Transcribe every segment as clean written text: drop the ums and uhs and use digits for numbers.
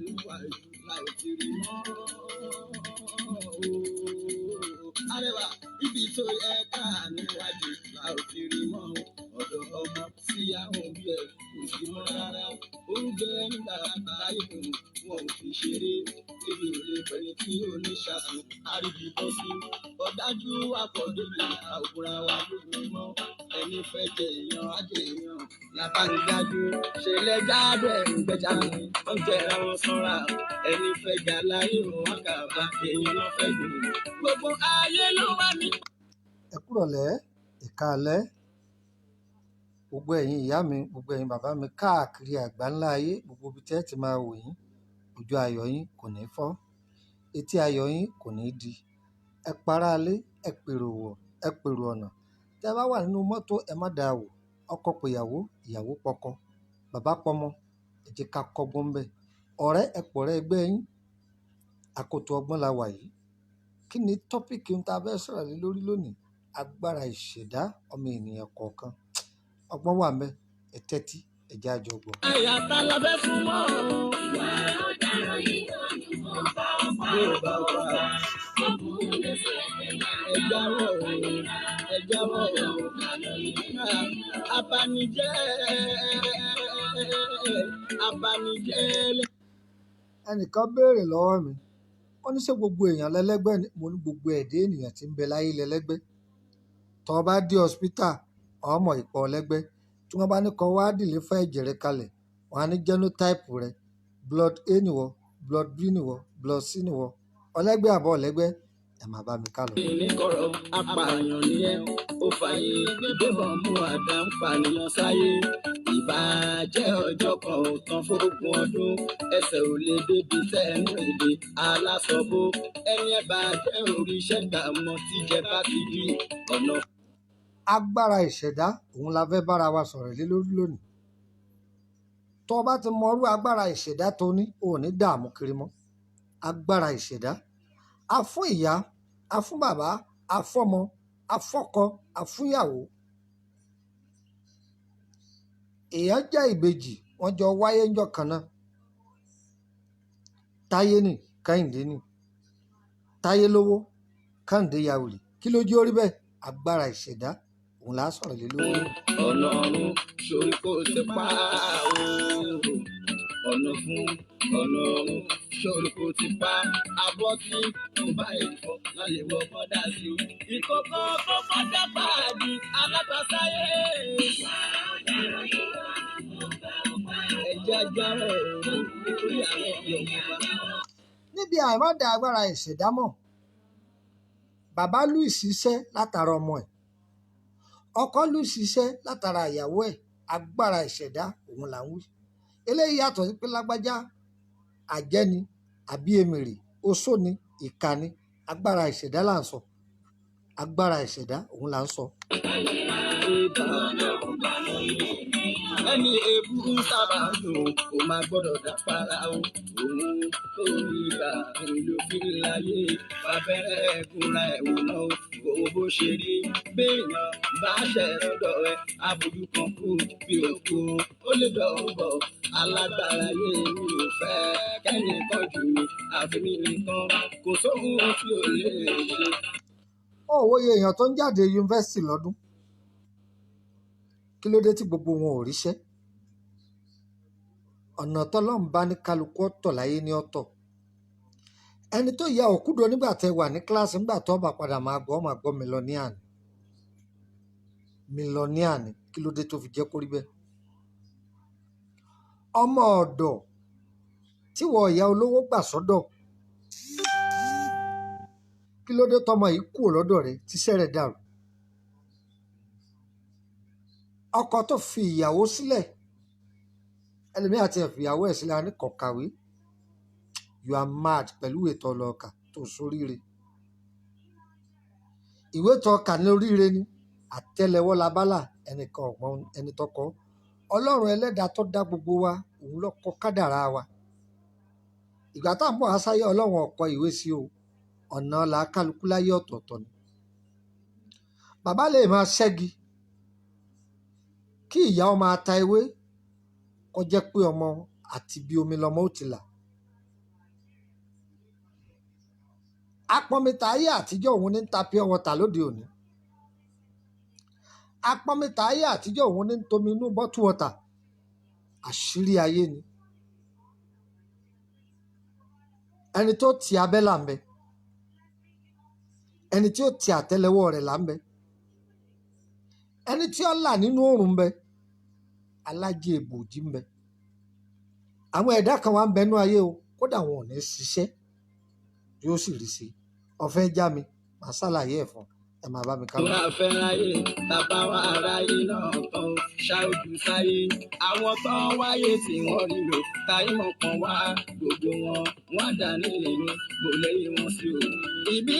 níwájú láì ti rí mọ́. Arẹwà ibi tó yẹ ká níwájú láì ti rí mọ́. Ọ̀dọ̀ ọmọ sí àwọn òbí ẹ̀ kò sí mọ́ rárá. Oúnjẹ nígbà táyé kù wọn ò fi ṣeré. Ebi ò lè pẹ̀lú tí oníṣàsùn àríbi bọ́ sí. Ọ̀dájú àpọ̀jùlọ àwòrán wa lójoojúmọ́. Ẹni fẹ́ jẹ èèyàn á jẹ èèyàn. Lábàánidájú ṣẹlẹ̀ jáde ìgbẹ́jà mi. Wọ́n jẹra wọn sanra. Ẹni fẹ́ jà láyé òun àkàbà èèyàn lọ́ fẹ́ gùn. Gbogbo ayé ló wà ní. Ẹ kúrọ̀lẹ́, ìkàlẹ́, gbogbo ẹ̀yin ìyá mi, gbogbo ẹ̀yin bàbá mi káàkiri àgbáńlá ayé, gbogbo ibi tí ẹ ti máa wò yín, ojú ayọ̀ yín kò ní fọ́, etí ayọ̀ yín kò ní di. Ẹ para alé, ẹ pèrò wọ̀, ẹ pèrò ọ̀nà. Tẹ́ bá wà nínú mọ́tò ẹ má dáa wò, ọkọ pèyàwó, ìyàwó pọkọ, bàbá pọmọ, ẹ jẹ́ ká kọ́gbọ́n bẹ́ẹ̀. Ọ̀rẹ́ ẹ pọ̀rẹ́ ẹgbẹ́ yín, àkótó ọgbọ́n la wà yìí. Kí ni tọ́pìkì ń ta fẹ́ sọ̀rọ̀ lé lórí lónìí? Agbára ìṣẹ̀dá ọmọ ènìyàn kọ̀ọ̀kan. Ọgbọ́n wà ńbẹ̀, ẹ tẹ́tí, ẹ jẹ́ a jọ gbọ́. Àyà tá la fẹ́ fún mọ́. Ìwà ọ̀daràn yìí ló ní mo bá ọ̀pá ọ̀pá. Ẹ jáwọ́ ẹ jáwọ́ abanijẹ́ abanijẹ́. Ẹnìkan béèrè lọ́wọ́ mi, wọ́n ní ṣé gbogbo èèyàn lẹ́lẹ́gbẹ́ ni? Mo ní gbogbo ẹ̀dẹ́ ènìyàn tí ń bẹ láyé lẹ́lẹ́gbẹ́. Tọ́ ọ bá dé hospital, ọmọ ìpọ̀ lẹ́gbẹ́. Tí wọ́n bá ní kó wá dìlé fún ẹ̀jẹ̀ rẹ kalẹ̀, wọ́n á ní genotype rẹ, blood A nìwọ, blood B nìwọ, blood C nìwọ. Ọlẹ́gbẹ́ àbọ̀ ọ̀lẹ́gbẹ́, ẹ máa bá mi ká lọ. Ìníkọ̀rọ̀ apààyàn ni ẹ́, ó fàyè gbébọn mú àdá ń pànìyàn sáyé. Ìbàjẹ́ ọjọ́ kan ò tán fógún ọdún, ẹsẹ̀ ò lè débi tẹ́nu èdè alásọ̀bó. Ẹni ẹ bá jẹ́ oríṣẹ́ gbà mọ́ tíjẹ́ bá ti di ọ̀nà. Agbára ìṣẹ̀dá òun la fẹ́ bára wa sọ̀rọ̀ lé lórí lónìí. Tó o bá ti mọrú agbára ìṣẹ̀dá tó ní, o ò ní dààmú kiri mọ́. Agbára ìṣẹ̀dá, a fún ìyá, a fún bàbá, a fọ́mọ, a fọ́kọ, a fúnyàwó. Èèyàn jẹ́ ìbejì, wọ́n jọ wáyé ńjọ́ kan náà. Táyé nì, Kẹ́hìndé nì. Táyé lówó, Kẹ́hìndé ya wèrè. Kí ló jẹ́ orí bẹ́ẹ̀? Agbára ìṣẹ̀dá òun là á sọ̀rọ̀ lé lórí. Ọ̀nà ọ̀run sórí kò ti pa ooo. Ọ̀nà fún ọ̀nà ọ̀run sórí kò ti pa. Abọ́ tí kò bá ẹ̀fọ́ lálẹ́ wọ bọ́dà sí o. Ìkókó tó fọ́jà pàdé alábàásáyé. Ẹja jáwọ́ nítorí àwọn Yorùbá. Níbi àìmọ́dà agbára ìṣẹ̀dá mọ̀, bàbá lù ìṣiṣẹ́ látara ọmọ ẹ̀, ọkọ lù ìṣiṣẹ́ látara ìyàwó ẹ̀. Agbára ìṣẹ̀dá òun là ń wí. Eléyìí yàtọ̀ sí pé lágbájá àjẹ́ni àbí emèrè, oṣó ni, ìkà ni. Agbára ìṣẹ̀dá là ń sọ. Agbára ìṣẹ̀dá òun là ń sọ. Ẹni ebu ń sábà dùn, ó máa gbọ́dọ̀ dápara o. Òun tó ní ìgbà ló fi láyé. Abẹ́rẹ́ ẹ̀kúnra ẹ̀wọ̀n náà owó bó ṣe rí. Béèyàn bá ṣẹ̀ lọ́dọ̀ ẹ, àbójú kan kú bí òkú. Ó lè dọ̀bọ̀ alágbára yé mi ò fẹ́. Kẹ́nìkan jù mí, àfi mi nìkan. Kò sóhun tí ò lè ṣe. Ó wòye èèyàn tó ń jáde yunifásitì lọ́dún. Kí ló dé tí gbogbo wọn ò ríṣẹ́? Ọ̀nà tọ́lọ́run bá ní kálukú ọ̀tọ̀ láyé ní ọ̀tọ̀. Ẹni tó ya òkúdo nígbà tẹ́ wà ní kíláàsì nígbà tó bá padà máa gbọ́ mílíọ̀nìà ni. Mílíọ̀nìà ni. Kí ló dé tó fi jẹ́ kó rí bẹ́ẹ̀? Ọmọ ọ̀dọ̀ tí wọ ìyá olówó gbà sọ́dọ̀. Kí ló dé tọmọ yìí kúrò lọ́dọ̀ rẹ̀ tíṣẹ́ rẹ̀ dàrú? Ọkọ tó fi ìyàwó sílẹ̀, ẹlòmíì àti ẹ̀fì ìyàwó ẹ̀ sílẹ̀ ní kọ̀kàwé. You are mad pẹ̀lú ìwé tó lọ kà tó sóríire. Ìwé tó kà ní oríire ni àtẹ́lẹwọ́ labálà ẹnìkan ọ̀gbọ́n ẹni tọkọ. Ọlọ́run ẹlẹ́dàá tó dá gbogbo wa, òun ló kọ kádàrá wa. Ìgbà tá à ń bọ̀ asáyé Ọlọ́run ọ̀kọ ìwé sí o. Ọ̀nà ọ̀la kálukú láyé ọ̀tọ̀ọ̀tọ̀ ni. Bàbá lè máa ṣẹ́gi kí ìyá ọmọ ata ewé kó jẹ́ pé ọmọ àti bí omi lọmọ ó ti là. apọ́nmẹ́ta ayé àtijọ́ òun ní ń ta pure water lóde òní. Apọ́nmẹ́ta ayé àtijọ́ òun ní ń tomi inú bọ́tù water. Àṣírí ayé ni. Ẹni tó ti abẹ́ là ń bẹ, ẹni tí ó ti àtẹ́lẹwọ́ rẹ̀ là ń bẹ, ẹni tí ó là nínú oòrùn ń bẹ, alájẹ ìbòjì ń bẹ. Àwọn ẹ̀dá kan wà ń bẹ nú ayé o, kódà wọn ò ní ṣiṣẹ́ yóò sì rí sí. Ọ̀fẹ́ já mi màá ṣàlàyé ẹ̀ fún ẹ, máa bá mi ká lọ. Ìwà fẹ́ráyé bàbá wa aráyé náà tán ṣáájú sáyé. Àwọn tó wáyé tí wọ́n rí lò táyé mọ̀ kan wá gbogbo wọn. Wọ́n dà nílé ní kò lẹ́yìn wọn sí o. Ibi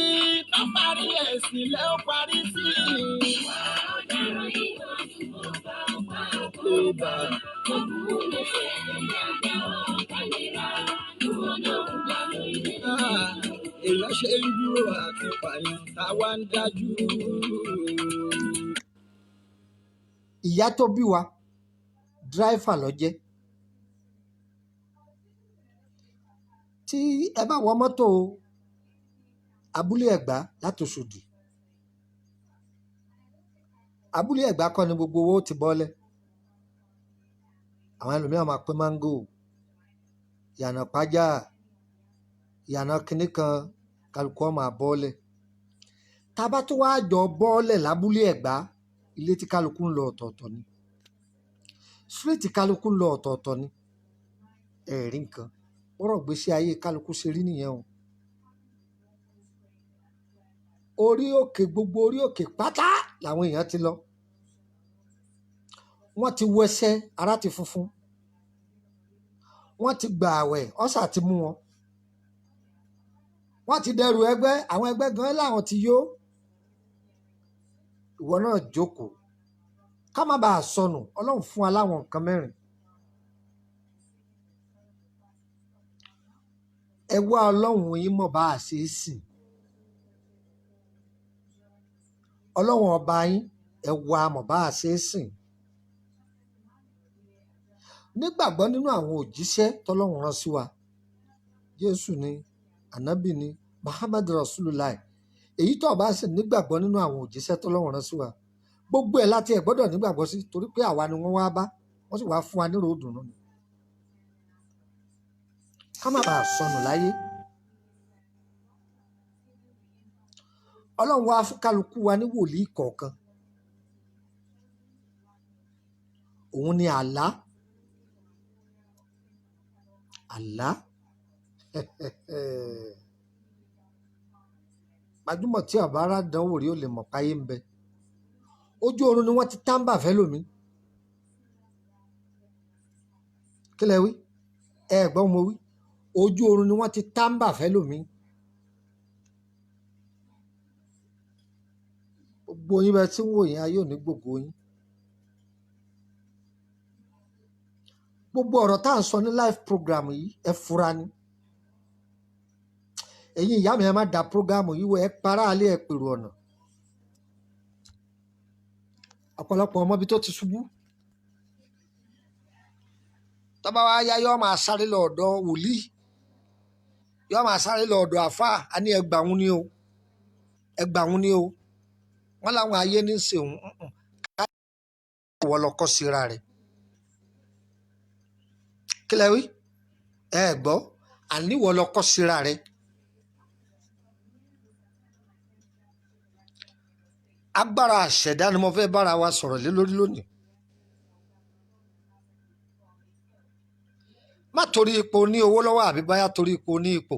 tó parí ẹ̀ sílẹ̀ ó parí sí. Ìwà ọ̀daràn yìí wọ́n ti mọ̀ bá ọ̀pá ọ̀pá. Ọ̀gbùn lè ṣe ẹ̀yà àgbẹ̀wò kálíra lúwọ́ náà ń gbà lóye. Èèyàn ṣe ń dúró àti pààyàn táwa ń dájú. Ìyá tó bí wa dráìfà ló jẹ́. Tí ẹ bá wọ mọ́tò abúlé Ẹ̀gbá láti Òṣòdì, abúlé Ẹ̀gbá kọ́ ni gbogbo owó ti bọ́lẹ̀. Àwọn ẹlòmíràn máa pín máńgò, ìyànà pájà, ìyànà kínní kan, kálukú máa bọ́lẹ̀. Tá a bá tó wá jọ bọ́lẹ̀ lábúlé Ẹ̀gbá, ilé tí kálukú ń lọ ọ̀tọ̀ọ̀tọ̀ ni, street kálukú ń lọ ọ̀tọ̀ọ̀tọ̀ ni. Ẹ̀rí nǹkan ọ̀rọ̀ gbèsè ayé kálukú ṣe rí nìyẹn o. Orí òkè, gbogbo orí òkè pátá làwọn èèyàn ti lọ. Wọ́n ti wẹsẹ̀, ara ti funfun. Wọ́n ti gbà àwẹ̀, ọ̀sà ti mú wọn. Wọ́n ti dẹrù ẹgbẹ́, àwọn ẹgbẹ́ gan láwọn ti yó. Ìwọ náà jókòó ká má bàa sọnù. Ọlọ́run fún wa láwọn nǹkan mẹ́rin. Ẹ wá Ọlọ́run yín mọ̀ bá a ṣe é sìn. Ọlọ́run ọba yín ẹ wá mọ̀ bá a ṣe é sìn. Nígbàgbọ́ nínú àwọn òjíṣẹ́ tọ́lọ́run rán sí wa. Jésù ni, Ànábì ni, Muhammad Rasulullah. Èyí tó bá sì nígbàgbọ́ nínú àwọn òjíṣẹ́ tọ́lọ́run rán sí wa, gbogbo ẹ̀ láti ẹ̀ gbọ́dọ̀ nígbàgbọ́ sí, torí pé àwa ni wọ́n wá bá, wọ́n sì wá fún wa nírò ìdùnnú ni. Ká má bàa sọnù láyé. Ọlọ́run wá fún kálukú wa ní wòlíì kọ̀ọ̀kan. Òun ni àlá. Àlá. Gbajúmọ̀ tí ọba ara dánwò rí ó lè mọ̀ páyé ń bẹ. Ojú oorun ni wọ́n ti tábà fẹ́ lómi. Kí lẹ wí? Ẹ gbọ́ mo wí. Ojú oorun ni wọ́n ti tábà fẹ́ lómi. Gbogbo yín bẹ tí ń wò yín ayé ò ní gbogbo yín. Gbogbo ọ̀rọ̀ tá à ń sọ ní live program yìí ẹ fura ni. Ẹ̀yin ìyá mi ẹ má da program yìí wọ, ẹ para alẹ́ ẹ pèrò ọ̀nà. Ọ̀pọ̀lọpọ̀ ọmọ ibi tó ti ṣubú. Tọ́ba wa yá yọ́ máa sáré lọ ọ̀dọ̀ wòlíì, yọ́ máa sáré lọ ọ̀dọ̀ àfáà, a ní ẹgbàún ni o, ẹgbàún ni o. Wọ́n láwọn ayé ní í ṣe òun. Ká ìwọ lọ kọ́ síra rẹ̀. Kí lẹ wí? Ẹ gbọ́, àní ìwọ lọ kọ́ síra rẹ̀. Agbára ìṣẹ̀dá ni mo fẹ́ bára wa sọ̀rọ̀ lé lórí lónìí. Má torí ipò ní owó lọ́wọ́ àbí báyà torí ipò ní ipò.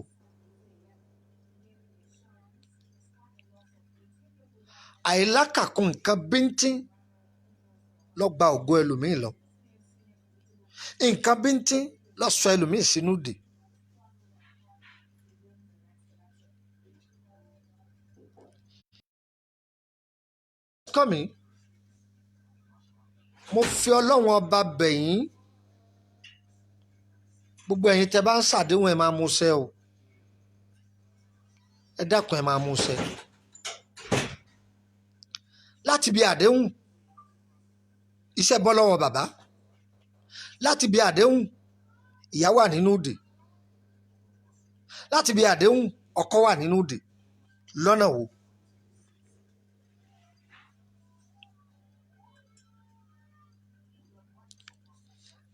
Àìlákàkún nǹkan bíntín ló gba ògo ẹlòmíì lọ. Nǹkan bíntín ló sọ ẹlòmíì sínú dè. Kọ́ mi, mo fi Ọlọ́run ọba bẹ̀ yín. Gbogbo ẹ̀yin tẹ́ bá ń ṣàdéhùn ẹ máa mú ṣẹ o. Ẹ dákun ẹ máa mú ṣẹ. Láti bí àdéhùn, iṣẹ́ bọ́ lọ́wọ́ bàbá. Láti bí àdéhùn, ìyá wà nínú ìdè. Láti bí àdéhùn, ọkọ wà nínú ìdè. lọ́nà wo.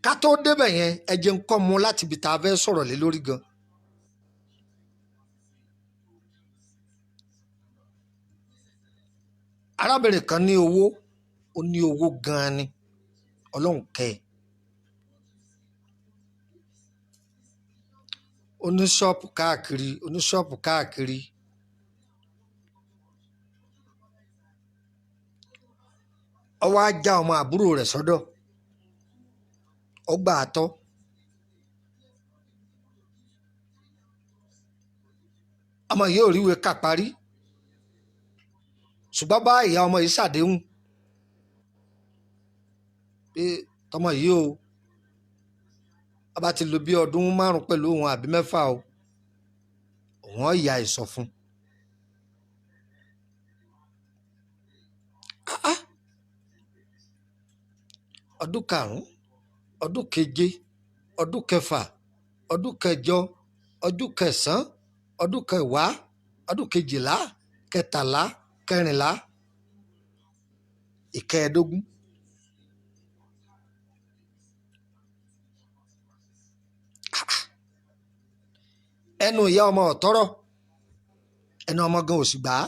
ká tó débẹ̀ yẹn ẹ jẹ́ ń kọ́ mu láti ibi tá a fẹ́ sọ̀rọ̀ lé lórí gan. arábìnrin kan ní owó, ó ní owó gan-an ni ọlọ́run kẹ́ ẹ̀. oníṣọ́ọ̀pù káàkiri ó wá já ọmọ àbúrò rẹ̀ sọ́dọ̀ ó gbà á tọ́. ọmọ yìí ò ríwèé kà parí ṣùgbọ́n bá ìyá ọmọ yìí ṣàdéhùn pé tọmọ yìí o ọba ti lò bí ọdún 5 pẹ̀lú òun àbí 6 o òun ó ya ìsọ fún. ọdún 5, ọdún 7, ọdún 6, ọdún 8, ọdún 9, ọdún 10, ọdún 12, 13, 14, 15. ẹnu ìyá ọmọ ọ̀tọ́rọ̀ ẹnu ọmọ gan ò sì gbà á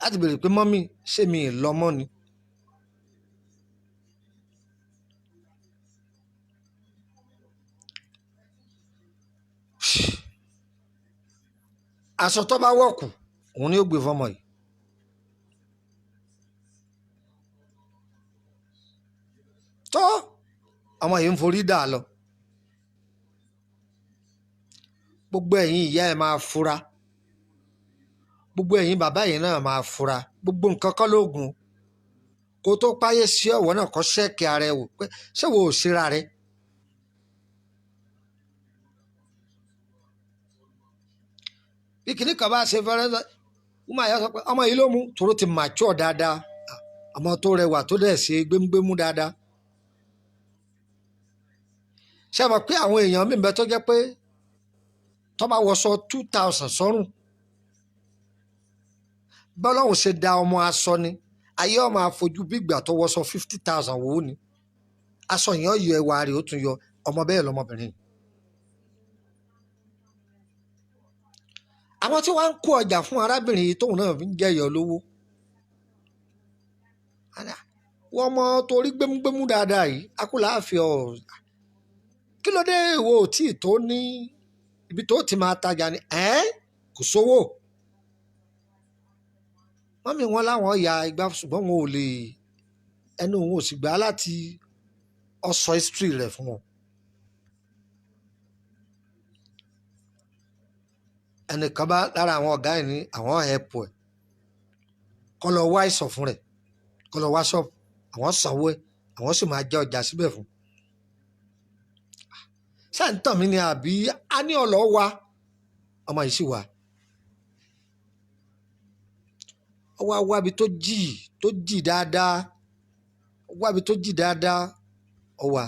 láti béèrè pé mọ́mì ṣé mi ì lọ́mọ ni. aṣọ tó bá wọ̀kù òun ni ó gbé fọmọ yìí. tó ọmọ yìí ń forí dà lọ. gbogbo ẹ̀yin ìyá ẹ̀ máa fura, gbogbo ẹ̀yin bàbá yìí náà máa fura. gbogbo nǹkan kọ́ lóògùn kó tó páyé sí ọ̀wọ́ náà kọ́ ṣẹ́ẹ̀kì ara ẹ̀ wò pé ṣé wo ò síra rẹ̀. bí kìnnì kan bá ṣe fẹ́rẹ́ wọ́n máa yá sọ pé ọmọ yìí ló mú tòró ti mature dáadáa, ọmọ tó rẹwà tó dẹ̀ ṣe gbémúgbémú dáadáa. ṣé mọ̀ pé àwọn èèyàn mi ń bẹ tó jẹ́ pé tó bá wọṣọ 2000 sọ́rùn bọ́lọ́hùn ṣe da ọmọ aṣọ ni ayé ọmọ àfojú bí ìgbà tó wọṣọ 50,000 wò ó ni aṣọ yẹn yọ ẹwà rẹ̀ ó tún yọ. ọmọ bẹ́ẹ̀ lọmọbìnrin. àwọn tí wọ́n ń kó ọjà fún arábìnrin yìí tóun náà fi ń jẹyọ lówó wọ́n mọ torí gbémúgbémú dáadáa yìí akúlà àfi ọ̀ kí ló dé ìwọ ò tí ì tó ní ibi tó ti máa tajà ni kò sówó. mọ́mí wọn láwọn ya igbá ṣùgbọ́n wọn ò lè ẹnu wọn ò sì gbà láti ọsọ history rẹ̀ fún wọn. ẹnìkan bá lára àwọn ọ̀gá ẹ̀ ní àwọn ẹ̀pọ̀ ẹ̀ kọ́ lọ wá ìsọ̀ fún rẹ̀ kọ́ lọ wá ṣọ́ọ̀bù àwọn sanwó ẹ̀ àwọn sì máa jẹ́ ọjà síbẹ̀ fún. ṣáà ń tàn mí ni àbí a ní ọ̀lọ́ wa ọmọ yìí sì wà. ọwọ́ awábi tó jì dáadáa wábi tó jì dáadáa ọwà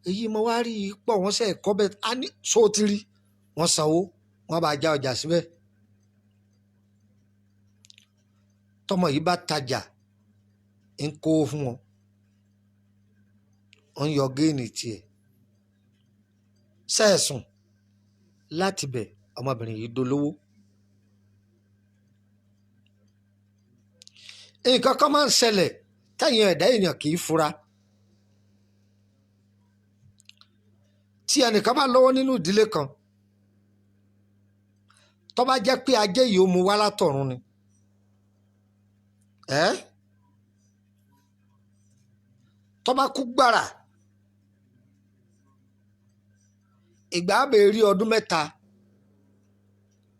èyí mo wá rí i pọ̀ wọ́n sẹ́ ẹ̀kọ́ bẹ́ẹ̀ á ní sóòtìrí wọ́n sanwó wọ́n bá já ọjà síbẹ̀. tọmọ yìí bá tajà ń kó fún wọn ń yọ géènì tiẹ̀ sẹ́ẹ̀sùn láti bẹ̀ ọmọbìnrin yìí dolówó. nǹkan kan máa ń ṣẹlẹ̀ táyìn ẹ̀dá èèyàn kì í fura. tí ẹnìkan bá lọ́wọ́ nínú ìdílé kan tó bá jẹ́ pé ajé yìí ó mú wá látọ̀run ni tó bá kú gbàrà ìgbà àbẹ̀ rí ọdún 3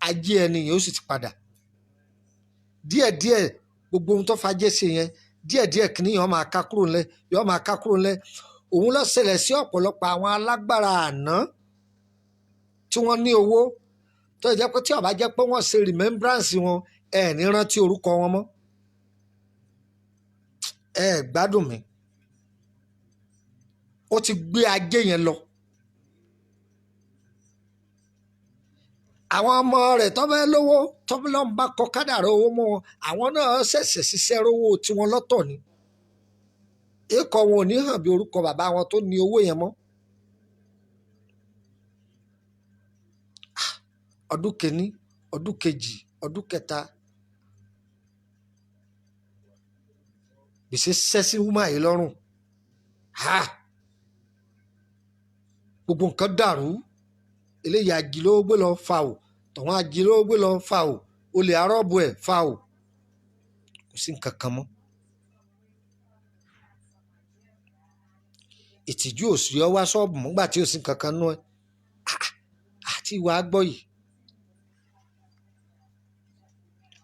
ajé ẹni yẹn ó sì ti padà díẹ̀díẹ̀ gbogbo ohun tó fajé ṣe yẹn díẹ̀díẹ̀ kìíní yẹn máa ká kúrò ńlẹ̀ yẹn máa ká kúrò ńlẹ̀. òun ló ṣẹlẹ̀ sí ọ̀pọ̀lọpọ̀ àwọn alágbára àná tí wọ́n ní owó tó jẹ́ pé tí ó bá jẹ́ pé wọ́n ṣe remembrance wọn ní rántí orúkọ wọn mọ́. gbádùn mi ó ti gbé ajé yẹn lọ. àwọn ọmọ rẹ̀ tó fẹ́ lówó tó fi lọ́n bá kọ kádàrá owó mọ́ wọn àwọn náà ṣẹ̀ṣẹ̀ ṣiṣẹ́ rówó tiwọn lọ́tọ̀ ni èkó wọn ò ní hàn bí orúkọ bàbá wọn tó ní owó yẹn mọ́. ọdún kìíní ọdún kejì ọdún kẹta gbèsè sẹ́sí wúmà yìí lọ́rùn gbogbo nǹkan dàrú eléyìí agilówó gbé lọ fa o tọ̀wọ́n agilówó gbé lọ fa o olè arọ́bù ẹ̀ fa o kò sí nǹkan kan mọ́. ìtìjú òsì ọ wá ṣọ́ọ̀bù mọ́gbà tí ò sí nǹkan kan nú ẹ àti ìwà àgbọ̀ yìí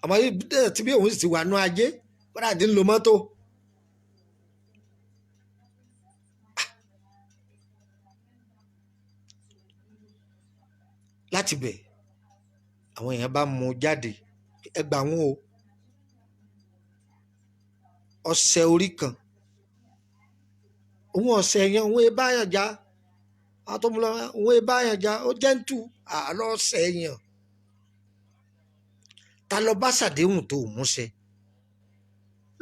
ọmọ yìí tí bí òun sì ti wà nú ajé kódà dín lo mọ́tò láti bẹ̀ àwọn èèyàn bá mú jáde ẹgbà wọn o ọṣẹ orí kan òun ọ̀sẹ̀ yẹn òun ẹ báyàn já àtọmọlọ òun ẹ báyàn já ó jẹ́ǹtù àlọ́ ọ̀sẹ̀ yẹn ta lọ bá ṣàdéhùn tó múṣẹ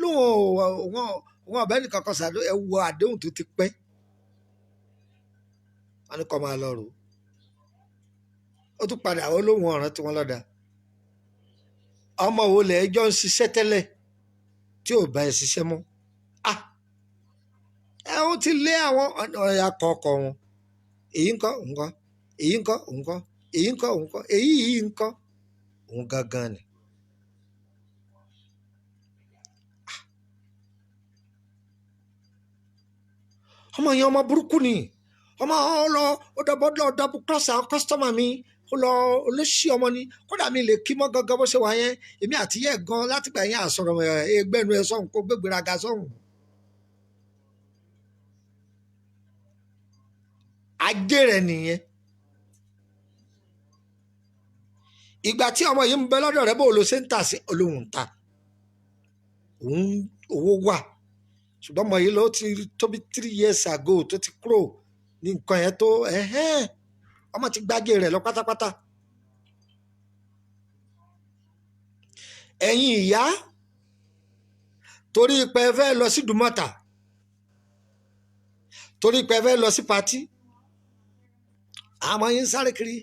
lóun òun ọ̀bẹ nìkan kan ṣàdó ẹ wọ àdéhùn tó ti pẹ́ wọn ni kọ́ máa lọ rò ó tún padà ó lóun ọ̀ràn tí wọ́n lọ́dà ọmọ wo lẹ̀ ẹjọ́ ń ṣiṣẹ́ tẹ́lẹ̀ tí ò bá ẹ ṣiṣẹ́ mọ́ ẹ ó ti lé àwọn ọ̀yà kọ̀ọ̀kọ̀ wọn èyí ńkọ́ nǹkan èyí ńkọ́ nǹkan èyí ńkọ́ nǹkan èyí yìí ńkọ́ òun gangan ni. ọmọ yẹn ọmọ burúkú ni ọmọ ó dọ́bù cross àwọn kọ́sítọ́mà mi ó lọ olóṣì ọmọ ni kódà mi lè kí mọ́ gangan bó ṣe wà yẹn èmi àti yẹ gan látìgbà yẹn àsọ̀rọ̀ ẹgbẹ́nu ẹ sọ̀hún kó gbégbéraga sọ̀hún. ajé rẹ nìyẹn ìgbà tí ọmọ yìí ń bẹ lọ́dọ̀ rẹ bó ló ṣe ń tà sí olóhùn ta òun owó wà ṣùgbọ́n ọmọ yìí ló ti tóbi 3 years ago tó ti kúrò ní nǹkan yẹn tó ọmọ ti gbájé rẹ lọ pátápátá. ẹ̀yin ìyá torí pé ẹ fẹ́ lọ sí Dùmọ̀tà torí pé ẹ fẹ́ lọ sí patí àmọ́ yín sáré kiri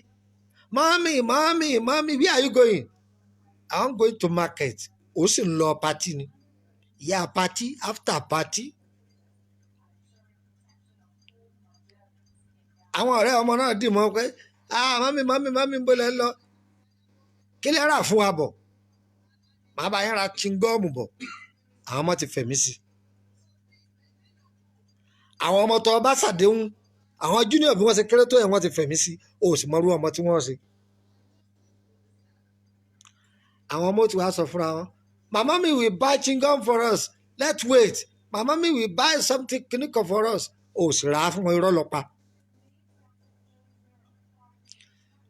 mami where are you going? I'm going to market ó sì ń lọ patí ni ìyá patí after patí. àwọn ọ̀rẹ́ ọmọ náà dì mọ́ pé mami ń bọ́lẹ̀ lọ kí lè rà fún wa bọ̀ màá bá yẹn ra chingọ́ọ̀mù bọ̀ àwọn ọmọ ti fẹ̀mí sí àwọn ọmọ tó bá ṣàdéhùn àwọn junior bí wọ́n ṣe kéré tó yẹn wọ́n ti fẹ̀mí sí o sì mọrú ọmọ tí wọ́n ṣe. àwọn ọmọ tí wàá sọ fúnra wọn mama mi will buy chingom for us let's wait mama mi will buy something kìnnìkan for us o sì rà á fún wọn irọ́ lọ pa.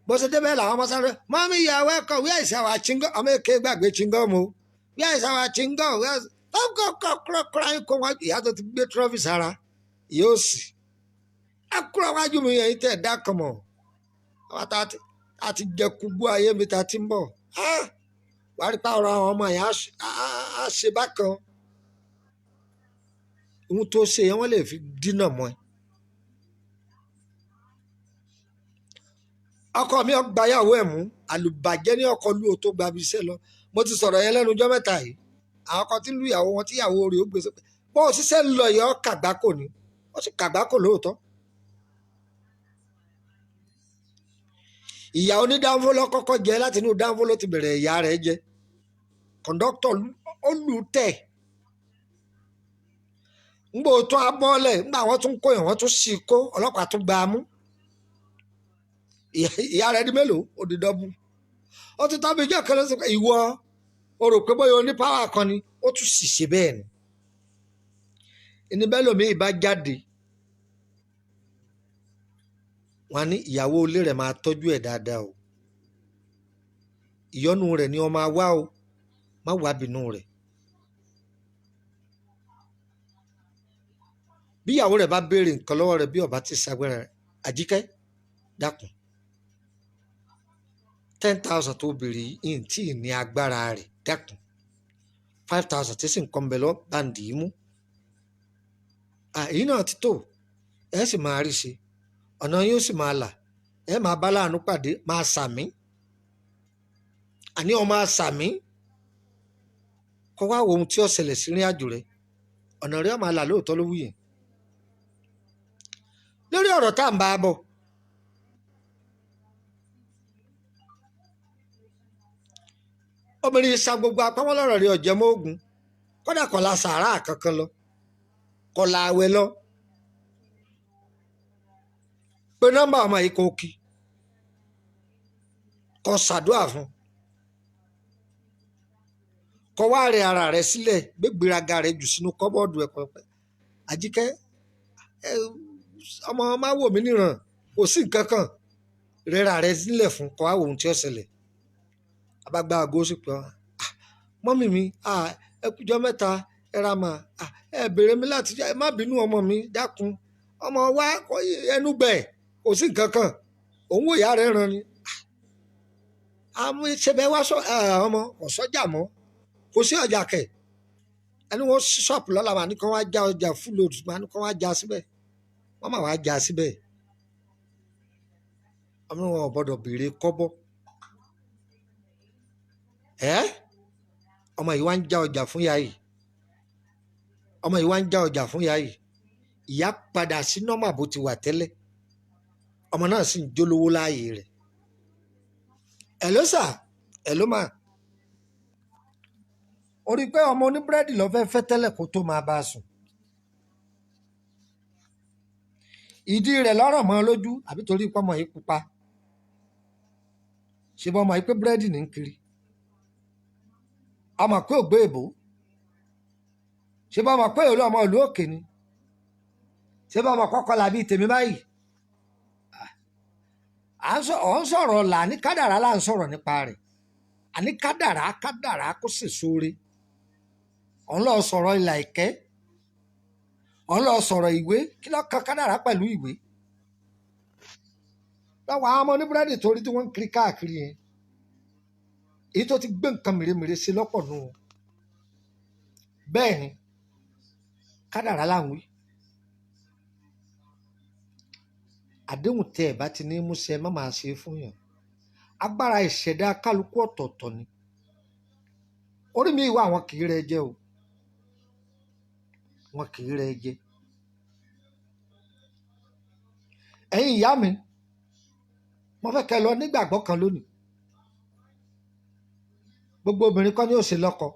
bó ṣe débẹ̀ làwọn ọmọ sáré mami you are welcome where is our chingom ọmọ èké gbàgbé chingom o where is our chingom kọ́ kó wọn ìyá tó ti gbé trophy sára yóò sì akúrò wájú mi yẹn tẹ̀ dá kan mọ̀ àwọn àti jẹkúgbó ayé mi ta ti ń bọ̀ wàá rí pààrọ̀ àwọn ọmọ yẹn á ṣe bákan ohun tó ṣe yẹn wọ́n lè fi dínà mọ́ ẹ. ọkọ mi ọgbàyàwó ẹ̀ mú àlùbàjẹ́ ní ọkọ lú o tó gba iṣẹ́ lọ mo ti sọ̀rọ̀ yẹn lẹ́nu ọjọ́ mẹ́ta yìí àwọn kan tí ń lu ìyàwó wọn tí ìyàwó rẹ̀ ó gbèsè pé bó o ṣiṣẹ́ ń lọ yẹn ọ kàgbákò ni ó sì kàgbákò lóòótọ́. ìyá onídàáfó lọ kọ́kọ́ jẹ láti inú dáńfó ló ti bẹ̀rẹ̀ ìyá rẹ̀ jẹ kọ̀ńdọ́tọ̀ ó lù tẹ̀ ńgbò tún abọ́lẹ̀ ńgbà wọ́n tún kó yẹn wọ́n tún sì kó ọlọ́pàá tún gbà á mú ìyá rẹ̀ di mélòó ó di dọ́bù ó ti tọ́bi ìjọ kan ló sọ pé ìwọ o rò pé bóyá oní páwà kan ni ó tún sì ṣe bẹ́ẹ̀ ni ẹni bẹ́ẹ̀ lómi ìbá jáde wọn ní ìyàwó ilé rẹ̀ máa tọ́jú ẹ̀ dáadáa o ìyọ́nú rẹ̀ ni ó máa wá o má wá bínú rẹ̀ bí ìyàwó rẹ̀ bá béèrè nǹkan lọ́wọ́ rẹ̀ bí ọba ti ṣàgbéra rẹ̀ Àjíkẹ́ dákun 10,000 tó béèrè yìí tí ì ní agbára rẹ̀ dákun 5,000 tí sì ń kọ́ ń bẹ lọ báńdì yìí mú èyí náà ti tó ẹ sì máa rí ṣe ọ̀nà yóò sì máa là ẹ máa bá láàánú pàdé máa sàmí àní ọ máa sàmí kọ́ wá wo ohun tí ó ṣẹlẹ̀ sí ìrìn àjò rẹ ọ̀nà rẹ máa là lóòótọ́ ló wúyẹ̀ lórí ọ̀rọ̀ tá à ń bá a bọ̀ obìnrin sa gbogbo apámọ́ lọ́rọ̀ rẹ ọ̀jẹ̀ mọ́ ogun kódà kọ́ la sàárà kankan lọ kọ́ la àwẹ̀ lọ pé nọ́mbà ọmọ yìí kò kí kọ́ ṣàdúrà fún kọ́ wá rẹ ara rẹ sílẹ̀ gbégbéraga rẹ jù sínú kọ́bọ́ọ̀dù ẹ̀ pẹ́pẹ́ Àjíkẹ́ ọmọ má wò mí níran kò sí nǹkan kan rẹ́ra rẹ sílẹ̀ fún kọ́ wá wo ohun tí ó ṣẹlẹ̀ abágbá aago sì pé mọ́mì mi ẹ kújọ́ mẹ́ta ẹ ra mà ẹ béèrè mi láti ẹ má bínú ọmọ mi dákun ọmọ wa ẹnu gbẹ kò sí nǹkan kan òun ò yá rẹ ràn ni àmọ́ ìṣẹ̀bẹ̀ wá sọ ọmọ kò sọ́jà mọ́ kò sí ọjà kẹ̀ ẹni wọ́n sí ṣọ́ọ̀pù lọ́la màá ní kí wọ́n á já ọjà full load màá ní kí wọ́n á já síbẹ̀ wọ́n mà wá já síbẹ̀ ọmọ wọn ò gbọ́dọ̀ béèrè kọ́bọ̀ ọmọ yìí wá ń já ọjà fún ìyá yìí ọmọ yìí wá ń já ọjà fún ìyá yìí ìyá padà sí nọ́mà bó ti wà tẹ́lẹ̀ ọmọ náà sì ń jólówó láàyè rẹ̀ hello sir hello ma ó rí i pé ọmọ oníbúrẹ́dì ló fẹ́ tẹ́lẹ̀ kó tó máa bá a sùn ìdí rẹ̀ lọ́rọ̀ mọ́ lójú àbí torí pé ọmọ yìí pupa ṣe bọ́ ọmọ yìí pé búrẹ́dì ní kiri ọmọ pé ògbé èbó ṣe bọ́ ọmọ pé òlú ọmọ ìlú òkè ni ṣe bọ́ ọmọ kọ́kọ́ làbí tèmi báyìí ọ̀ ń sọ̀rọ̀ là ní kádàrá là ń sọ̀rọ̀ nípa rẹ̀ àní kádàrá kó sì sóore ọ̀n lọ sọ̀rọ̀ ìlà ìkẹ́ ọ̀n lọ sọ̀rọ̀ ìwé kí ló kan kádàrá pẹ̀lú ìwé lọ́wọ́ àwọn ọmọ oníbúrẹ́dì torí tí wọ́n ń kiri káàkiri yẹn èyí tó ti gbé nǹkan mèremère ṣe lọ́pọ̀ nù wọn bẹ́ẹ̀ ni kádàrá là ń wí àdéhùn tẹ ẹ̀ bá ti ní múṣẹ má máa ṣe fún yàn agbára ìṣẹ̀dá kálukú ọ̀tọ̀ọ̀tọ̀ ni orí mi ìwà àwọn kì í rẹ jẹ o wọn kì í rẹ jẹ ẹ̀yin ìyá mi mo fẹ́ kẹ́ lọ nígbàgbọ́ kan lónìí gbogbo obìnrin kọ́ ni ó ṣe lọ́kọ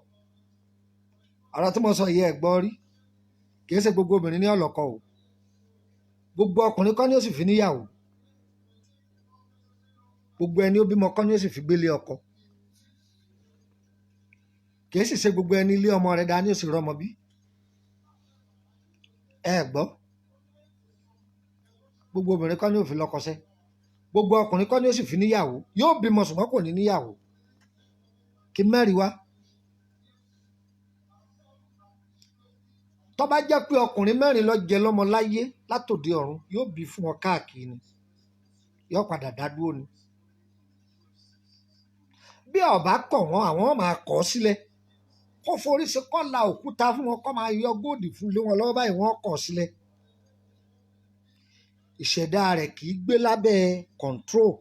ọ̀rọ̀ tí mo sọ yìí ẹ̀ gbọ́ rí kì í ṣe gbogbo obìnrin ní ọ̀lọ́kọ o gbogbo ọkùnrin kọ́ ni ó sì fi níyàwó gbogbo ẹni ó bímọ kọ́ ni ó sì fi gbélé ọkọ kì í sì ṣe gbogbo ẹni ilé ọmọ rẹ̀ dání ó sì rọmọ bí ẹ gbọ́ gbogbo obìnrin kọ́ ni ó fi lọ́kọ sẹ́ gbogbo ọkùnrin kọ́ ni ó sì fi níyàwó yóò bímọ ṣùgbọ́n kò ní níyàwó kí mẹ́rin wá tó bá jẹ́ pé ọkùnrin mẹ́rin ló jẹ lọ́mọ láyé látòde ọ̀run yóò bí fún wọn káàkiri ni yóò padà dá dúró ni bí ọba kọ̀ wọ́n àwọn máa kọ̀ sílẹ̀ kó forí ṣe kọ́ la òkúta fún wọn kó máa yọ góòdì fún lé wọn lọ́wọ́ báyìí wọ́n kọ̀ sílẹ̀ ìṣẹ̀dá rẹ̀ kì í gbé lábẹ́ control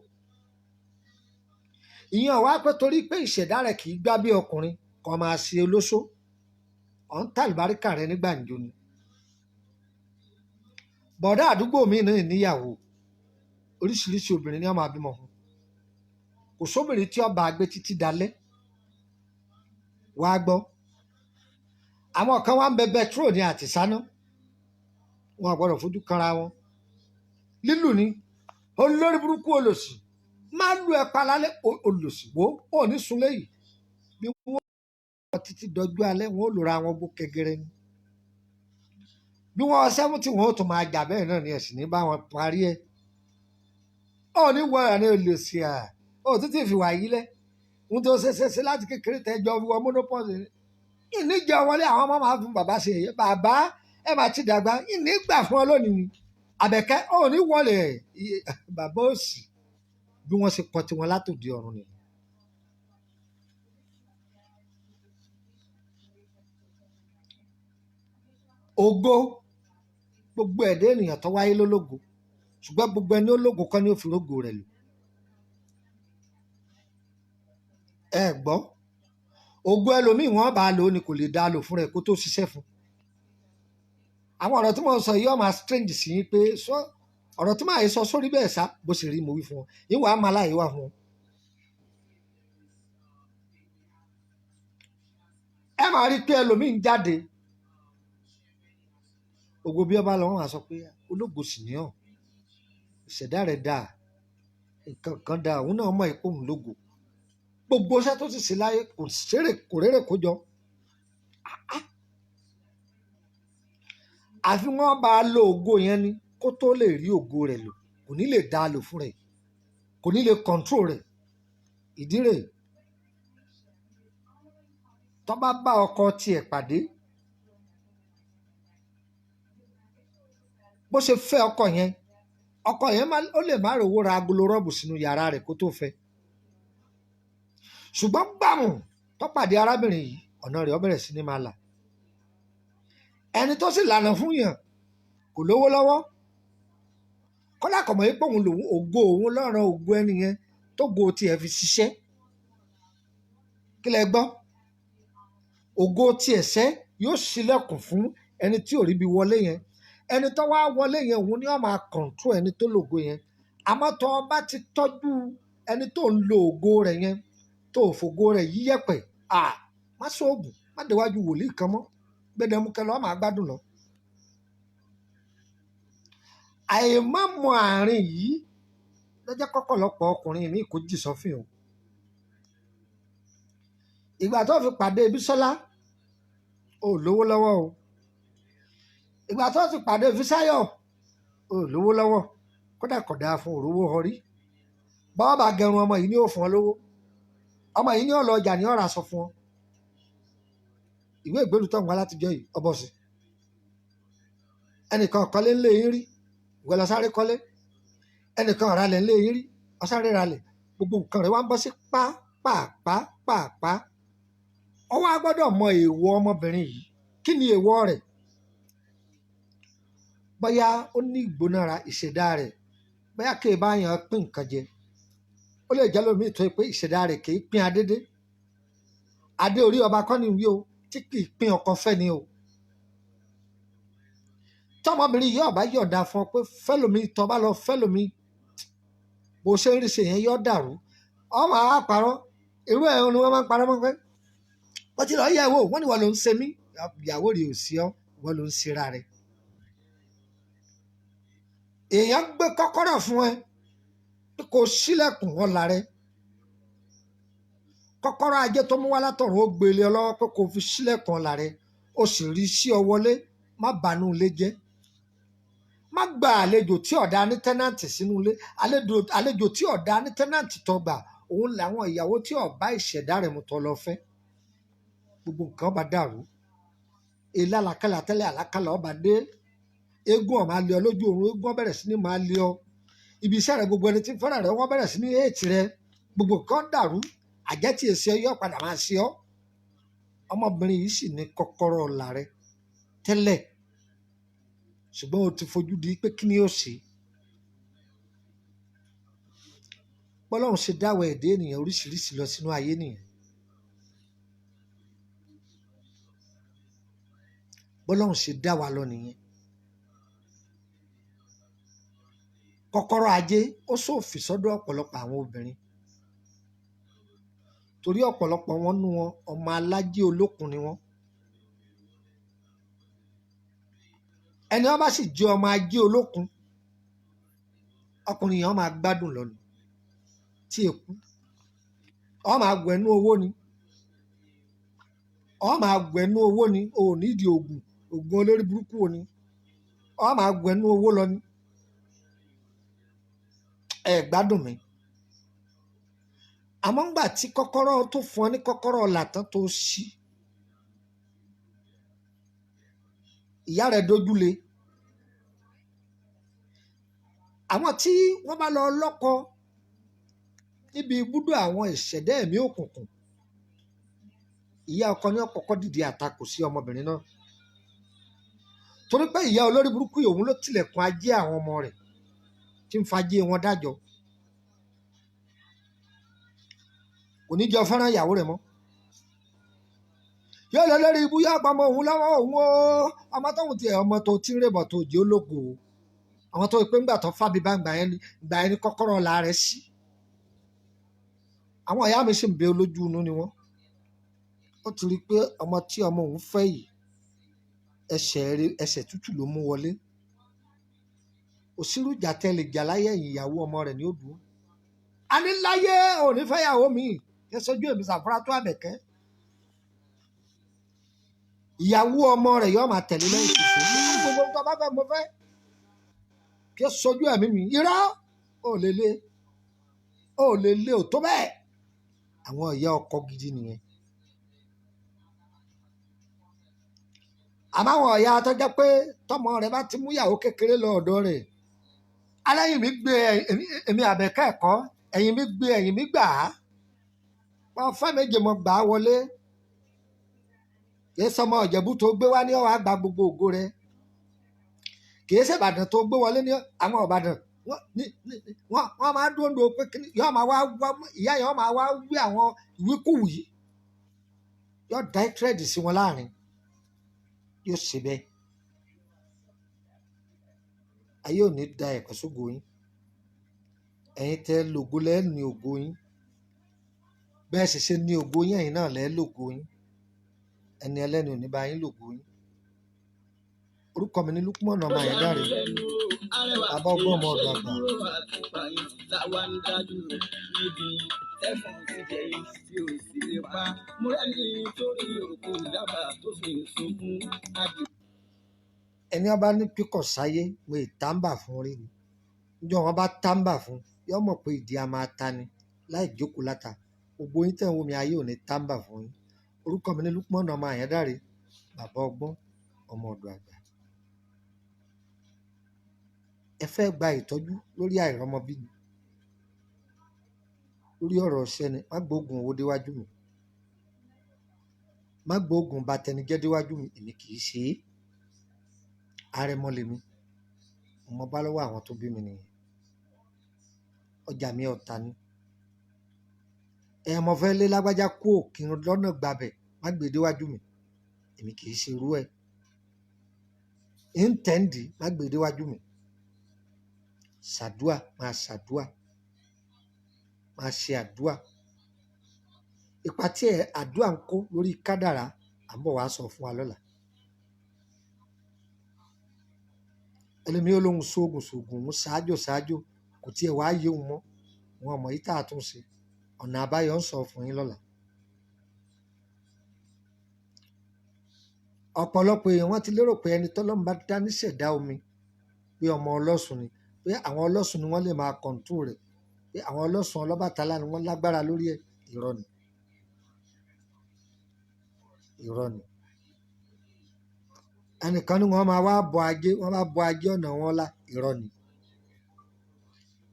ìyẹn wá pé torí pé ìṣẹ̀dá rẹ̀ kì í gbá bí ọkùnrin kó máa ṣe olóṣó ọ̀n tàlùbáríkà rẹ̀ ní gbàǹjo ni bọ̀dá àdúgbò mi náà níyàwó oríṣiríṣi obìnrin ni wọ́n máa bímọ fún kò sóbìnrin tí ọba àgbẹ̀ títí dalẹ̀ wá gbọ́ àwọn kan wá ń bẹ bẹtró ní àtìsáná wọn gbọ́dọ̀ fojú kanra wọn lílù ní olórí burúkú olòṣì máa lu ẹ̀pà lálẹ́ olòṣì wo ò ní sunlé yìí bí wọ́n títí dọjú alẹ́ wọn ò lòra wọn gbó kẹgẹrẹ ni bí wọ́n 70 wọn ò tún máa jà bẹ́ẹ̀ náà ni ẹ̀sìn ní bá wọn parí ẹ̀ ọ̀ ní wọ́n ẹ̀ ní olòṣì ó títí fi wà yí lẹ́ ohun tó ṣe láti kékeré tẹ́jọ́ wọ monopause ìníjẹ wọlé àwọn ọmọ máa fún bàbá ṣe èyí bàbá ẹ máa ti dàgbà ìní gbà fún ọ lónìí Àbẹ̀kẹ́ ò ní wọlé bàbá òsì bí wọ́n ṣe pọ̀ tiwọn látòdì ọ̀run ni ògo gbogbo ẹ̀dá ènìyàn tó wáyé lólógo ṣùgbọ́n gbogbo ẹni ológo kọ́ ni ó fi rógo rẹ̀ lò. ẹ gbọ́ ògo ẹlòmíì wọ́n bá lò ó ni kò lè dá lò fún rẹ̀ kó tó ṣiṣẹ́ fún. àwọn ọ̀rọ̀ tí mo sọ yìí ó máa strange sí yín pé ọ̀rọ̀ tí màá sọ sórí bẹ́ẹ̀ sá bó ṣe rí mo wí fún wọn yín wàá máa láyé wà fún wọn. ẹ máa rí i pé ẹlòmíì ń jáde ògo bí ọba lọ́wọ́ àá sọ pé ológo sì ní ọ̀ ìṣẹ̀dá rẹ̀ dáa nǹkan kan dáa òun náà mọ̀ ipò òun lógo gbogbo iṣẹ́ tó ti ṣe láyé kò rérè kó jọ àfi wọ́n bá lo ògo yẹn ni kó tó lè rí ògo rẹ̀ lò kò ní lè dá lò fún rẹ̀ kò ní lè control rẹ̀. ìdí rẹ̀ tó bá bá ọkọ tiẹ̀ pàdé bó ṣe fẹ́ ọkọ yẹn ó lè má rówó ra agolo rọ́ọ̀bù sínú yàrá rẹ̀ kó tó fẹ́ ṣùgbọ́n gbàmù tó pàdé arábìnrin yìí ọ̀nà rẹ̀ ó bẹ̀rẹ̀ sí ní máa là. ẹni tó sì lànà fún yàn kò lówó lọ́wọ́ kọ́lá kọ̀mọ́ yìí pé òun lòun ògo òun lọ́rùn ògo ẹni yẹn tó go tiẹ̀ fi ṣiṣẹ́ kí lẹ gbọ́ ògo tiẹ̀ sẹ́ yóò ṣílẹ̀kùn fún ẹni tí ò rí bí wọlé yẹn ẹni tó wá wọlé yẹn òun ni ó máa control ẹni tó lògo yẹn àmọ́ tó o bá ti tọ́jú ẹni tó ń lo ògo rẹ̀ yẹn tó o fògo rẹ̀ yíyẹ̀pẹ̀ má sóògùn má déwájú wòlíì kan mọ́ gbẹdẹmukẹ lọ máa gbádùn lọ. àìmọ̀mọ̀ àárín yìí lọ́jọ́ kọ́kọ́lọ́pọ̀ ọkùnrin mi kò jì sọ́fìn o. ìgbà tó fi pàdé Bísọ́lá ò lówó lọ́wọ́ o. ìgbà tó fi pàdé Fisáyọ̀ ò lówó lọ́wọ́ kódà kódà fún òrówó ọrí. bọ́ọ̀ bá gẹrun ọmọ yìí ní ó fún ọ lówó ọmọ yìí ní ó lọ ọjà ní ọ̀rà sọ fún ọ. ìwé ìgbélú tó ń wá látijọ́ yìí ọbọ̀ sí ẹnìkan kọ́lé ńlé yín rí ìwé lọ sáré kọ́lé ẹnìkan ọ̀ralẹ̀ ńlé yín rí ọ̀sáré ralẹ̀ gbogbo nǹkan rẹ̀ wá ń bọ́ sí pàápàá ọwọ́ a gbọ́dọ̀ mọ èèwọ̀ ọmọbìnrin yìí kí ni èèwọ̀ rẹ̀ bóyá ó ní ìgbónára ìṣẹ̀dá rẹ̀ bóyá kì í bá yàn pín nǹkan jẹ ó lè jẹ́ lómi ìtọ́ pé ìṣẹ̀dá rẹ̀ kì í pín adédé adé orí ọba kọ́ ni wí o tí kì í pín ọkọ fẹ́ ni o. tọmọbìnrin yìí ọba yọ̀ǹda fún ọ pé fẹ́lòmí tó bá lọ fẹ́lòmí bó ṣe ń rí ṣe yẹn yọ dàrú ọmọ àá parọ́ irú ẹ̀ ni wọ́n máa ń parọ́ mọ́ pé wọ́n ti lọ yẹ̀ wò wọ́n ní wọ́n ló ń ṣe mí ìyàwó rẹ̀ ò sí ọ wọ́n ló ń ṣera rẹ̀. èèyàn gbé kọ́kọ́rọ́ fún ẹ kò sílẹ̀kùn ọ̀la rẹ̀ kọ́kọ́rọ́ ajé tó mú wá látọ̀run ó gbélé ọ lọ́wọ́ pé kò fi sílẹ̀kùn ọ̀la rẹ̀ ó sì rí sí ọ wọlé má bànú ilé jẹ́ má gba àlejò tí ọ̀dà ní tẹ́nàntì sínú ilé àlejò tí ọ̀dà ní tẹ́nàntì tó gbà òun làwọn ìyàwó tí ọ̀bá ìṣẹ̀dá rẹ̀ mú tọ́ lọ fẹ́ gbogbo nǹkan bá dàrú èlé àlàkálà tẹ́lẹ̀ àlàkálà ọba dé eégún ọ̀ máa lé ọ lójú oorun eégún ọ bẹ̀rẹ̀ sí ní máa lé ọ ibi iṣẹ́ rẹ̀ gbogbo ẹni tí fẹ́ràn rẹ̀ wọ́n bẹ̀rẹ̀ sí ní èètì rẹ̀ gbogbo nǹkan dàrú àjẹ́ tí èsì ọyọ́ padà máa ṣe ọ́ ọmọbìnrin yìí sì ní kọ́kọ́rọ́ ọ̀la rẹ̀ tẹ́lẹ̀ ṣùgbọ́n o ti fojú di pé kí ni ó ṣe bọ́lọ́run ṣe dáwọ́ ẹ̀dá ènìyàn oríṣiríṣi lọ sínú ayé nìyẹn bọ́lọ́run ṣe dá wa lọ nìyẹn kọ́kọ́rọ́ ajé ó ṣòfì sọ́dọ̀ ọ̀pọ̀lọpọ̀ àwọn obìnrin torí ọ̀pọ̀lọpọ̀ wọn nú wọn ọmọ alájé olókun ni wọn ẹni wọn bá sì jẹ ọmọ ajé olókun ọkùnrin yẹn wọn máa gbádùn lọ ni tí èkú ọ máa gbẹ̀nú owó ni ọ máa gbẹ̀nú owó ni o ò nídìí oògùn olórí burúkú o ni ọ máa gbẹ̀nú owó lọ ni ẹ gbádùn mi àmọ́ ńgbà tí kọ́kọ́rọ́ tó fún ọ ní kọ́kọ́rọ́ làtàn tó ṣí ìyá rẹ̀ dójúlé àwọn tí wọ́n bá lọ lọ́kọ níbi ibùdó àwọn ìṣẹ̀dá ẹ̀mí òkùnkùn ìyá ọkọ ní ọkọ̀ọ̀kọ́ dìde àtakò sí ọmọbìnrin náà torí pé ìyá olórí burúkú òun ló tilẹ̀kùn ajé àwọn ọmọ rẹ̀ tí ń fajé wọn dájọ́. kò ní jọ fẹ́ràn ìyàwó rẹ̀ mọ́. yóò lọ lórí ibú yóò pa ọmọ òun lọ́wọ́ òun o ọmọ tóun tiẹ̀ ọmọ tó tí ń rèbọ̀ tó jẹ́ ológo o àwọn tó pé ńgbà tó fábí bá gbà yẹn ní kọ́kọ́rọ́ ọ̀la rẹ̀ sí. àwọn ìyá mi sì ń bẹ olójú inú ni wọ́n. ó ti rí i pé ọmọ tí ọmọ òun fẹ́ yìí ẹsẹ̀ tútù ló mú wọlé. òsínú ìjà tẹ́lẹ̀ jà láyé ìyàwó ọmọ rẹ̀ ní òdùn. a ní láyé òní fẹ́yàwó mi ẹ sojú èmi Sàfúrà tó Àbẹ̀kẹ́. ìyàwó ọmọ rẹ̀ yóò máa tẹ̀lé lẹ́yìn ìṣòro gbogbo tó bá fẹ́ mo fẹ́ kí ó sojú ẹ̀mí mi irọ́ ò lè lé ò tó bẹ́ẹ̀. àwọn ìyá ọkọ gidi nìyẹn. àmọ́ àwọn ìyá tó jẹ́ pé tọmọ rẹ̀ bá ti mú ìyàwó kékeré lọ ọ̀dọ̀ rẹ̀ alẹ́yìn mi gbé èmi Àbẹ̀kẹ́ ẹ̀kọ́ ẹ̀yìn mi gbé ẹ̀yìn mi gbà á wọ́n fẹ́ méje mọ́ gbà á wọlé. kìí sọmọ Ìjẹ̀bú tó gbé wá ní ọwọ́ àgbà gbogbo ògo rẹ̀ kìí ṣe Ìbàdàn tó gbé wọlé ní àwọn Ìbàdàn wọ́n máa dúró pé yọ́ọ́ máa wá ìyá yọ́ọ́ máa wá wí àwọn ìwíkúwìí yọ́ọ́ dá tírẹ̀dì sí wọn láàrin yóò ṣe bẹ́ẹ̀. ayé ò ní da ẹ̀pẹ́ sógo yín ẹ̀yin tẹ́ lògo lẹ́ẹ̀ ní ògo yín bẹ́ẹ̀ sì ṣe ní ògo yín ẹ̀yin náà lẹ́ẹ̀ lògo yín ẹni ẹlẹ́ni ò ní bá yín lògo yín. orúkọ mi ní Lukman ọmọ Àyẹ̀dáre bàbá ọgbọ́n ọmọ ọ̀dọ̀ àgbà. ẹni ọba ní píkọ̀ sáyé mo ì tàǹbà fún rí ni níjọ́ wọn bá tàǹbà fún yóò mọ̀ pé ìdí a máa ta ni láì jókòó láta gbogbo yín tẹ̀ ń wo mi ayé ò ní tàǹbà fún yín. orúkọ mi ní Lukman ọmọ Àyẹ̀dáre bàbá ọgbọ́n ọmọ ọ̀dọ̀ àgbà. ẹ fẹ́ gba ìtọ́jú lórí àìrọ́mọbí ni lórí ọ̀rọ̀ ọ̀sẹ̀ ni má gbóògùn owó déwájú mi má gbóògùn bàtẹnijẹ́ déwájú mi èmi kì í ṣe é. àrẹ̀mọ lèmi mo bá lọ́wọ́ àwọn tó bí mi nìyẹn ọjà mi ọ̀tá ni mo fẹ́ lé lágbájá kú kí n lọ́nà gbàbẹ̀ má gbé déwájú mi èmi kì í ṣe irú ẹ̀ intẹ́ndì má gbé déwájú mi ṣàdúà máa ṣàdúà máa ṣe àdúà ipa tí àdúà ń kó lórí kádàrá à ń bọ̀ wá sọ fún wa lọ́la. ẹlẹ́mi olóhùn sóògùn mú ṣáájò kò tiẹ̀ wá yé òun mọ́ wọn mọ̀ yìí tá a tún ṣe ọ̀nà àbáyọ ń sọ fún yín lọ́la. ọ̀pọ̀lọpọ̀ èèyàn wọ́n ti lérò pé ẹni tọ́lọ́run bá dá níṣẹ̀dá omi pé ọmọ ọlọ́sùn ni pé àwọn ọlọ́sùn ni wọ́n lè máa kọ̀ǹtù rẹ̀ pé àwọn ọlọ́sùn Ọlọ́bàtálá ni wọ́n lágbára lórí ẹ̀. irọ́ ni ẹnìkan ní wọ́n máa wá bọ ajé wọ́n bá bọ ajé ọ̀nà wọn lá irọ́ ni.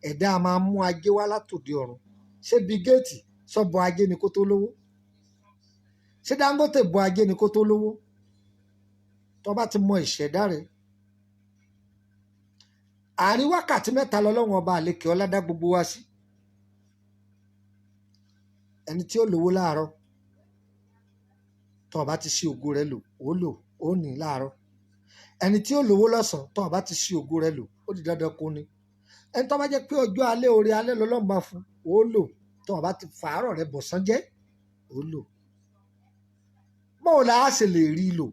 ẹ̀dá máa mú ajé wá látòdì ọ̀run ṣé bí géètì sọ bọ ajé ni kó tó lówó ṣé Dangote bọ ajé ni kó tó lówó tó bá ti mọ ìṣẹ̀dá rẹ̀. àárín wákàtí 3 lọ́lọ́run ọba àlekè ọlá dá gbogbo wa sí. ẹni tí ó lówó láàárọ̀ tó bá ti ṣí ògo rẹ̀ lò ó ní láàárọ̀ ẹni tí ó lówó lọ́sàn-án tó bá ti ṣí ògo rẹ̀ lò ó di dandan kó ní. ẹni tó bá jẹ́ pé ọjọ́ alẹ́ orí alẹ́ lọ́lọ́run bá fún ó lò tó bá ti fàárọ̀ rẹ̀ bọ̀sán jẹ́ ó lò. báwo la á ṣe lè rí lò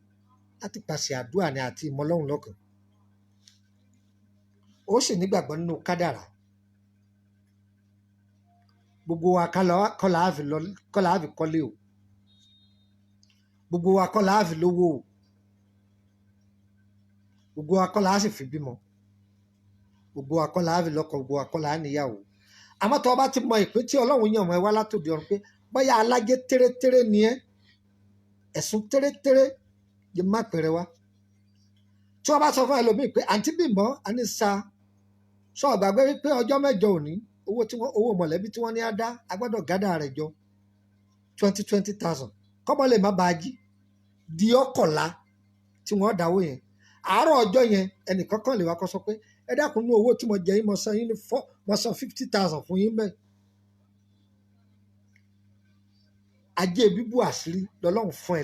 láti pàṣẹ àdúrà ni àti ìmọ̀lọ́run lọ́kàn. ó sì nígbàgbọ́ nínú kádàrá gbogbo wa kọ́ la fi kọ́lé o gbogbo wa kọ́ la fi lówó o gbogbo wa kọ́ la sì fi bímọ gbogbo wa kọ́ la fi lọ́kọ gbogbo wa kọ́ la níyàwó. àmọ́ tó o bá ti mọ ìpín tí Ọlọ́run yàn mọ́ ẹ wá látòdì ọ̀run pé bóyá alájẹ tẹ́rẹ́tẹ́rẹ́ ni ẹ ẹ̀sùn tẹ́rẹ́tẹ́rẹ́ yìí má pẹ̀rẹ̀ wá. tí wọ́n bá sọ fún ẹlòmíì pé àǹtí Bímbọ́ anisa sọ ọ̀gbàgbé wípé ọjọ́ mẹ́jọ òní owó mọ̀lẹ́bí tí wọ́n ní á dá agbọ́dọ̀ gádà rẹ̀ jọ 20,000 kọ́mọ lè má bàa jí di ọkọ̀lá tí wọ́n dáwó yẹn àárọ̀ ọjọ́ yẹn ẹnìkan kan lè wá kó sọ pé ẹ dákun ní owó tí mo jẹ yín mo san yín ní mo san 50,000 fún yín bẹ́ẹ̀. ajé bíbú àṣírí lọ́lọ́run fún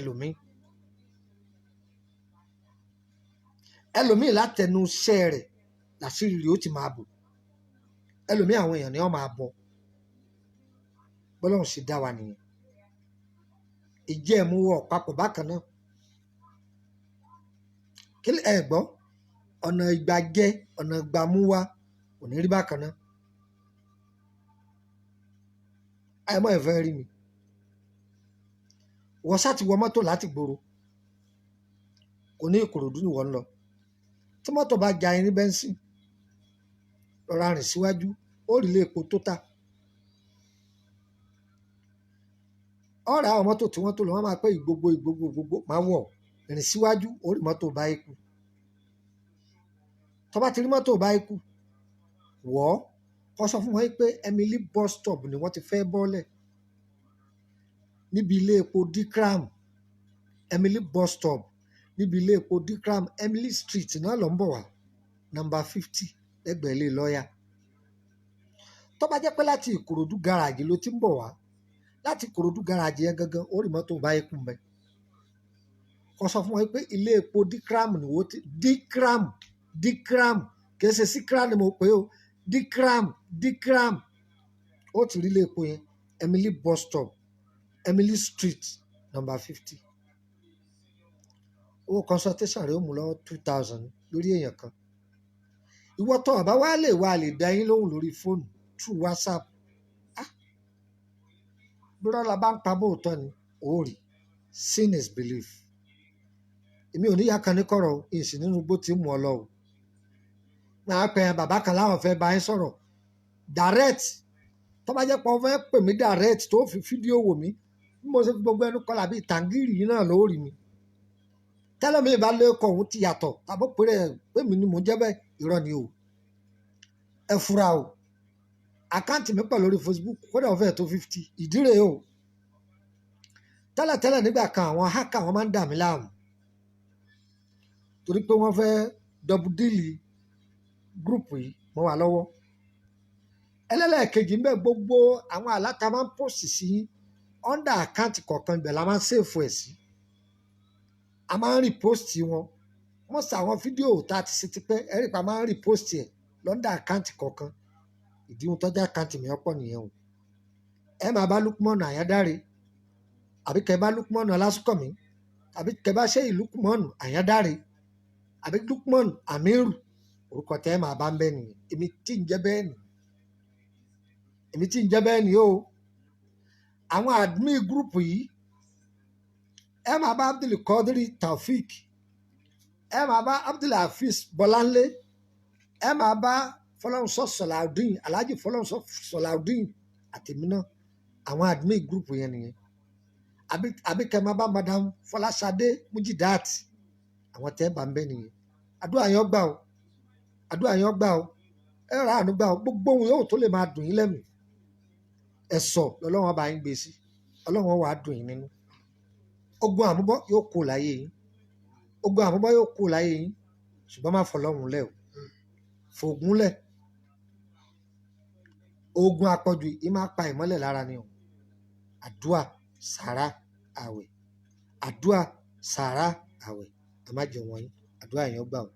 ẹlòmíì látẹnu iṣẹ́ rẹ̀ làṣírí rẹ̀ ó ti máa bò, ẹlòmíì àwọn èèyàn ni wọ́n máa bọ, bọ́lọ́run sì dá wa nìyẹn. ìjẹ́ ẹ̀mú wọ papọ̀ bákan náà kí ẹ gbọ́ ọ̀nà ìgbàjẹ ọ̀nà ìgbàmú wa kò ní rí bákan náà. àìmọ́ ẹ̀fẹ́ rí mi wọ́n sá ti wọ mọ́tò láti gbòòrò kò ní Ìkòròdú ni wọ́n ń lọ, tí mọ́tò bá ja irin bẹ́ńsì rọra rìn síwájú ó rí ilé epo Total. ọ̀rẹ́ àwọn mọ́tò tí wọ́n tó lọ wọ́n máa pẹ́ ìgbogbo máa wọ̀ rìn síwájú ó rí mọ́tò bá ikú. tó bá ti rí mọ́tò bá ikú wọ́ kó sọ fún wọn pé Emily bus stop ni wọ́n ti fẹ́ bọ́lẹ̀ níbi ilé epo Dikram. Emily bus stop níbi ilé epo Dikram Emily street náà ló ń bọ̀ wá number 50 lẹ́gbẹ̀ẹ́ ilé lọ́ọ̀yà. tó bá jẹ́ pé láti Ìkòròdú gáràjì ló ti ń bọ̀ wá láti Ìkòròdú gáràjì yẹn gangan ó rí mọ́tò bá ikú mẹ́. kó sọ fún wọn pé ilé epo Dikram ni wọ́n ti Dikram kìí ṣe Sikra ni mo pè ó Dikram ó ti rí ilé epo yẹn Emily bus stop Emily street number 50. owó consultation rẹ̀ ó mú lọ́wọ́ 2,000 lórí èèyàn kan. ìwọ tó ọ̀bá wa lè dá yín lóhùn lórí fóònù through WhatsApp. bírọ́lá bá ń pa bóòtọ́ ni ó rí sin is belief. èmi ò níyà kan ní kọ̀rọ̀ ìsì nínú gbó tí mú ọ lọ o. máa pẹ bàbá kan láwọn fẹ́ bá yín sọ̀rọ̀ direct tó bá jẹ́ pé wọ́n fẹ́ pè mí direct tó fi fídíò wò mí bí mo ṣe fi gbogbo ẹnu kọlà bíi tàǹgìrì yìí náà lórí mi. tẹ́lẹ̀ mi ìbá lẹ́kọ̀ọ́ òun ti yàtọ̀ tàbí péré pé mi ni mò ń jẹ́ bẹ́ẹ̀ irọ́ ni o. ẹ fura o àkáǹtì mi pẹ̀lú lórí Facebook kódà ó fẹ́ tó 50 ìdí rèé o. tẹ́lẹ̀ nígbà kan àwọn hacker wọn máa ń dà mí láàmú torí pé wọ́n fẹ́ dọ́bù díìlì gúrùpù yìí mọ́ wa lọ́wọ́. ẹlẹ́lẹ́ẹ̀kejì ń bẹ gbogbo àwọn àláta máa ń pòsì sí ọ́ndà àkáǹtì kọ̀ọ̀kan ibẹ̀ la máa ń sèfù ẹ̀ sí. a máa ń rìpósìtì wọn wọ́n sọ àwọn fídíò tá a ti ṣe ti pẹ́ ẹ̀rí pa máa ń rìpósìtì ẹ̀ lọ́ndà àkáǹtì kọ̀ọ̀kan. ìdí ohun tọ́jà àkáǹtì mi ọ̀pọ̀ nìyẹn o. ẹ máa bá Lukman Àyádáre àbí kẹ bá Lukman Ọlásùnkànmí àbí kẹ bá ṣe Lukman Àyádáre àbí Lukman Amiru orúkọ tẹ́ ẹ máa bá ń bẹ́ nìyẹn. èmi tí ń jẹ́ bẹ́ẹ̀ ni o. àwọn admin gúrùpù yìí ẹ máa bá Abdul Qadir Taofik ẹ máa bá Abdul Hafiz Bọ́láńlé ẹ máa bá Fọlọ́runṣọ́ Sọ̀làudeen Alhaji Fọlọ́runṣọ́ Sọ̀làudeen àtẹ̀mí náà àwọn admin gúrùpù yẹn nìyẹn. àbí kẹ máa bá Madam Fọláṣadé Mujidat àwọn tẹ́ ẹ bá ń bẹ́ nìyẹn. àdúrà yẹn gbà o ẹ rà àánú gbà o gbogbo ohun yóò tó lè máa dùn yín lẹ́mìí ẹ̀sọ̀ lọ́lọ́wọ́n bá yín gbé sí ọlọ́wọ́n wàá dùn yín nínú. ogun àmúbọ́ yóò kó láyé yín ṣùgbọ́n má fọlọ́run lẹ̀ o fògùn lẹ̀. ogun àpọ̀jù yìí máa pa ìmọ́lẹ̀ lára ni o. àdúà sàrà àwẹ̀ ẹ má jẹun wọ̀nyí àdúrà yẹn gbà o.